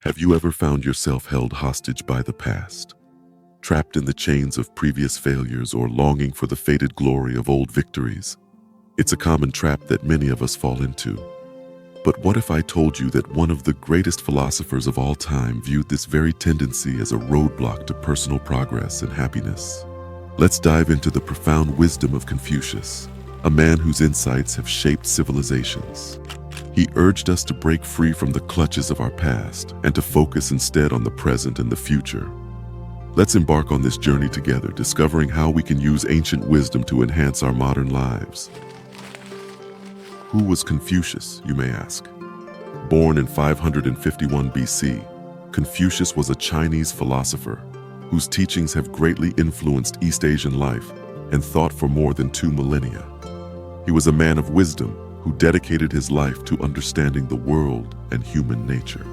Have you ever found yourself held hostage by the past, trapped in the chains of previous failures or longing for the faded glory of old victories? It's a common trap that many of us fall into. But what if I told you that one of the greatest philosophers of all time viewed this very tendency as a roadblock to personal progress and happiness? Let's dive into the profound wisdom of Confucius, a man whose insights have shaped civilizations. He urged us to break free from the clutches of our past and to focus instead on the present and the future. Let's embark on this journey together, discovering how we can use ancient wisdom to enhance our modern lives. Who was Confucius, you may ask? Born in 551 BC, Confucius was a Chinese philosopher whose teachings have greatly influenced East Asian life and thought for more than 2 millennia. He was a man of wisdom who dedicated his life to understanding the world and human nature.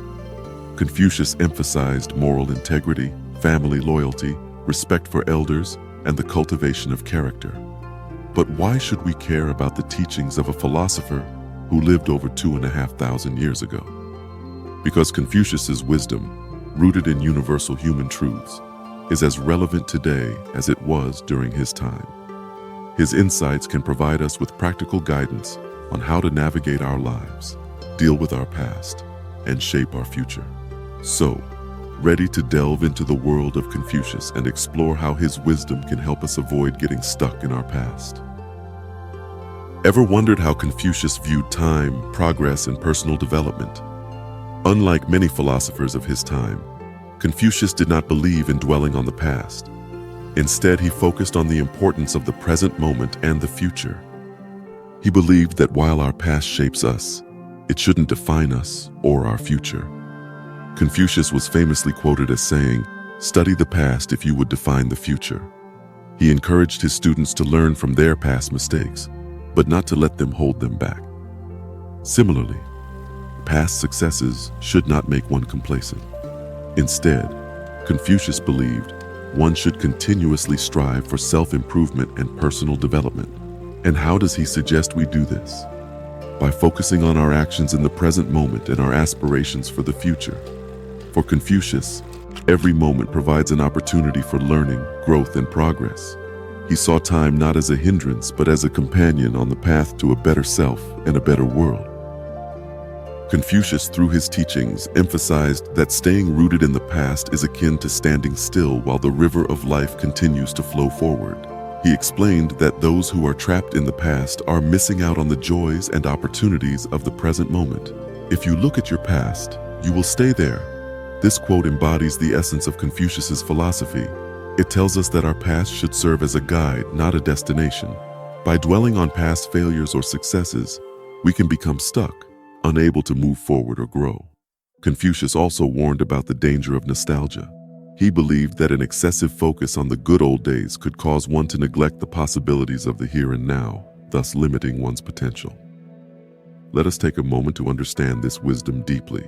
Confucius emphasized moral integrity, family loyalty, respect for elders, and the cultivation of character. But why should we care about the teachings of a philosopher who lived over 2,500 years ago? Because Confucius's wisdom, rooted in universal human truths, is as relevant today as it was during his time. His insights can provide us with practical guidance on how to navigate our lives, deal with our past, and shape our future. So, ready to delve into the world of Confucius and explore how his wisdom can help us avoid getting stuck in our past? Ever wondered how Confucius viewed time, progress, and personal development? Unlike many philosophers of his time, Confucius did not believe in dwelling on the past. Instead, he focused on the importance of the present moment and the future. He believed that while our past shapes us, it shouldn't define us or our future. Confucius was famously quoted as saying, "Study the past if you would define the future." He encouraged his students to learn from their past mistakes, but not to let them hold them back. Similarly, past successes should not make one complacent. Instead, Confucius believed one should continuously strive for self-improvement and personal development. And how does he suggest we do this? By focusing on our actions in the present moment and our aspirations for the future. For Confucius, every moment provides an opportunity for learning, growth, and progress. He saw time not as a hindrance, but as a companion on the path to a better self and a better world. Confucius, through his teachings, emphasized that staying rooted in the past is akin to standing still while the river of life continues to flow forward. He explained that those who are trapped in the past are missing out on the joys and opportunities of the present moment. If you look at your past, you will stay there. This quote embodies the essence of Confucius's philosophy. It tells us that our past should serve as a guide, not a destination. By dwelling on past failures or successes, we can become stuck, unable to move forward or grow. Confucius also warned about the danger of nostalgia. He believed that an excessive focus on the good old days could cause one to neglect the possibilities of the here and now, thus limiting one's potential. Let us take a moment to understand this wisdom deeply.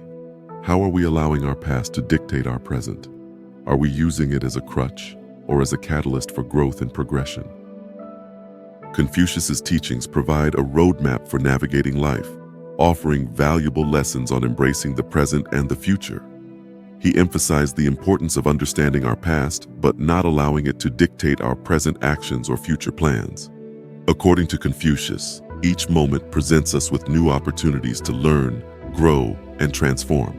How are we allowing our past to dictate our present? Are we using it as a crutch or as a catalyst for growth and progression? Confucius's teachings provide a roadmap for navigating life, offering valuable lessons on embracing the present and the future. He emphasized the importance of understanding our past, but not allowing it to dictate our present actions or future plans. According to Confucius, each moment presents us with new opportunities to learn, grow, and transform.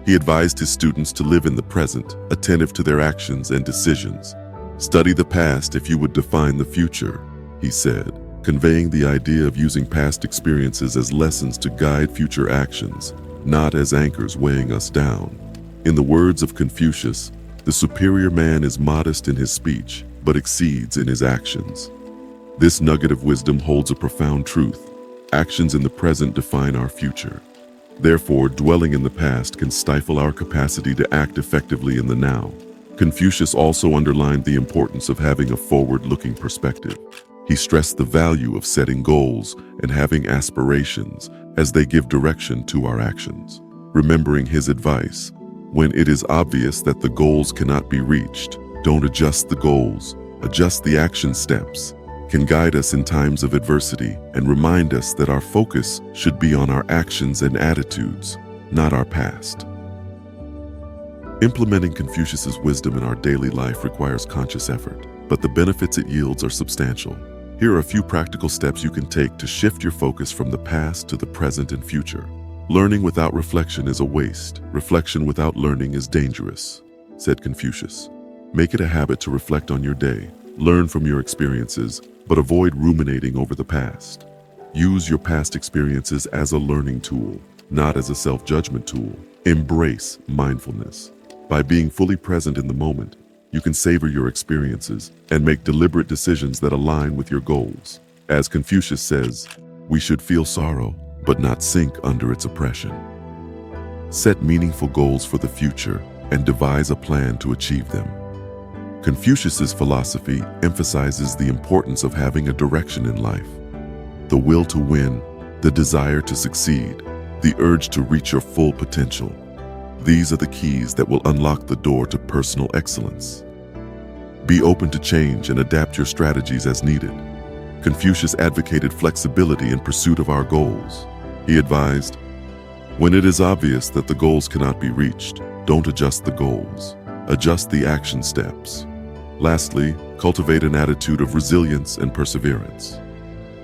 He advised his students to live in the present, attentive to their actions and decisions. Study the past if you would define the future, he said, conveying the idea of using past experiences as lessons to guide future actions, not as anchors weighing us down. In the words of Confucius, the superior man is modest in his speech, but exceeds in his actions. This nugget of wisdom holds a profound truth. Actions in the present define our future. Therefore, dwelling in the past can stifle our capacity to act effectively in the now. Confucius also underlined the importance of having a forward-looking perspective. He stressed the value of setting goals and having aspirations as they give direction to our actions. Remembering his advice, when it is obvious that the goals cannot be reached, don't adjust the goals, adjust the action steps, can guide us in times of adversity and remind us that our focus should be on our actions and attitudes, not our past. Implementing Confucius's wisdom in our daily life requires conscious effort, but the benefits it yields are substantial. Here are a few practical steps you can take to shift your focus from the past to the present and future. Learning without reflection is a waste. Reflection without learning is dangerous, said Confucius. Make it a habit to reflect on your day. Learn from your experiences, but avoid ruminating over the past. Use your past experiences as a learning tool, not as a self-judgment tool. Embrace mindfulness. By being fully present in the moment, you can savor your experiences and make deliberate decisions that align with your goals. As Confucius says, we should feel sorrow, but not sink under its oppression. Set meaningful goals for the future and devise a plan to achieve them. Confucius's philosophy emphasizes the importance of having a direction in life. The will to win, the desire to succeed, the urge to reach your full potential. These are the keys that will unlock the door to personal excellence. Be open to change and adapt your strategies as needed. Confucius advocated flexibility in pursuit of our goals. He advised, when it is obvious that the goals cannot be reached, don't adjust the goals. Adjust the action steps. Lastly, cultivate an attitude of resilience and perseverance.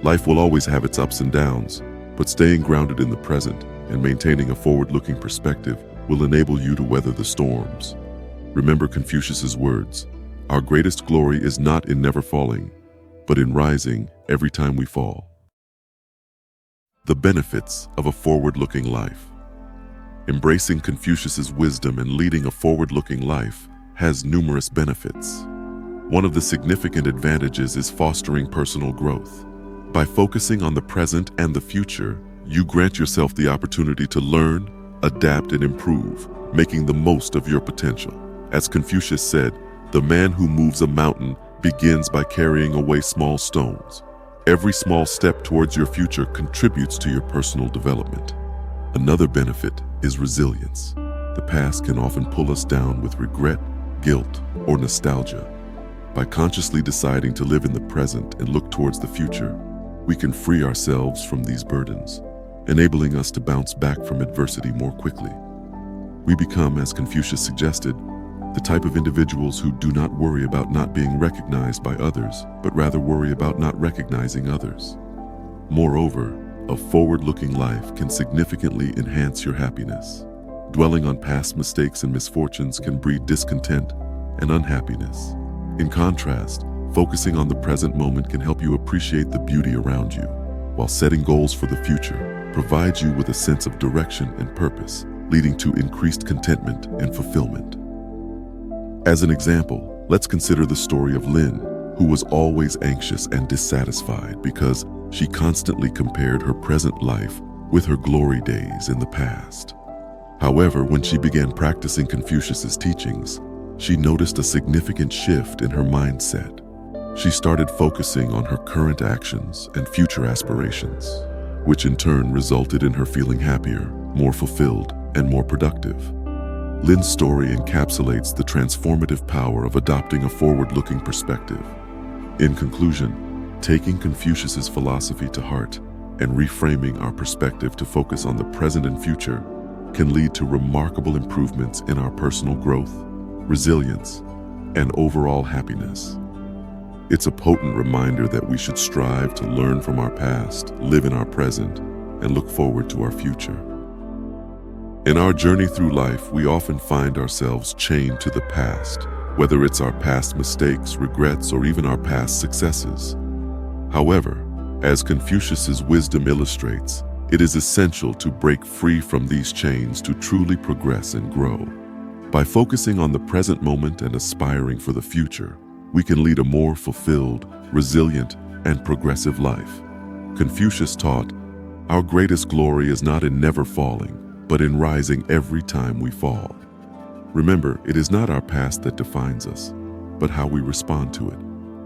Life will always have its ups and downs, but staying grounded in the present and maintaining a forward-looking perspective will enable you to weather the storms. Remember Confucius's words, our greatest glory is not in never falling, but in rising every time we fall. The benefits of a forward-looking life. Embracing Confucius's wisdom and leading a forward-looking life has numerous benefits. One of the significant advantages is fostering personal growth. By focusing on the present and the future, you grant yourself the opportunity to learn, adapt, and improve, making the most of your potential. As Confucius said, the man who moves a mountain begins by carrying away small stones. Every small step towards your future contributes to your personal development. Another benefit is resilience. The past can often pull us down with regret, guilt, or nostalgia. By consciously deciding to live in the present and look towards the future, we can free ourselves from these burdens, enabling us to bounce back from adversity more quickly. We become, as Confucius suggested, the type of individuals who do not worry about not being recognized by others, but rather worry about not recognizing others. Moreover, a forward-looking life can significantly enhance your happiness. Dwelling on past mistakes and misfortunes can breed discontent and unhappiness. In contrast, focusing on the present moment can help you appreciate the beauty around you, while setting goals for the future provides you with a sense of direction and purpose, leading to increased contentment and fulfillment. As an example, let's consider the story of Lin, who was always anxious and dissatisfied because she constantly compared her present life with her glory days in the past. However, when she began practicing Confucius's teachings, she noticed a significant shift in her mindset. She started focusing on her current actions and future aspirations, which in turn resulted in her feeling happier, more fulfilled, and more productive. Lin's story encapsulates the transformative power of adopting a forward-looking perspective. In conclusion, taking Confucius's philosophy to heart and reframing our perspective to focus on the present and future can lead to remarkable improvements in our personal growth, resilience, and overall happiness. It's a potent reminder that we should strive to learn from our past, live in our present, and look forward to our future. In our journey through life, we often find ourselves chained to the past, whether it's our past mistakes, regrets, or even our past successes. However, as Confucius's wisdom illustrates, it is essential to break free from these chains to truly progress and grow. By focusing on the present moment and aspiring for the future, we can lead a more fulfilled, resilient, and progressive life. Confucius taught, our greatest glory is not in never falling, but in rising every time we fall. Remember, it is not our past that defines us, but how we respond to it.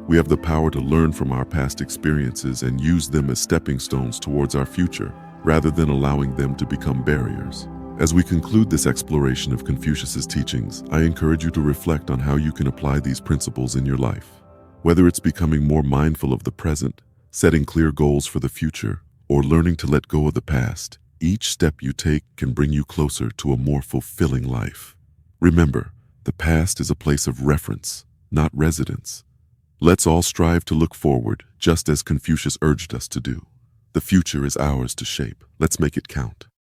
We have the power to learn from our past experiences and use them as stepping stones towards our future, rather than allowing them to become barriers. As we conclude this exploration of Confucius's teachings, I encourage you to reflect on how you can apply these principles in your life. Whether it's becoming more mindful of the present, setting clear goals for the future, or learning to let go of the past, each step you take can bring you closer to a more fulfilling life. Remember, the past is a place of reference, not residence. Let's all strive to look forward, just as Confucius urged us to do. The future is ours to shape. Let's make it count.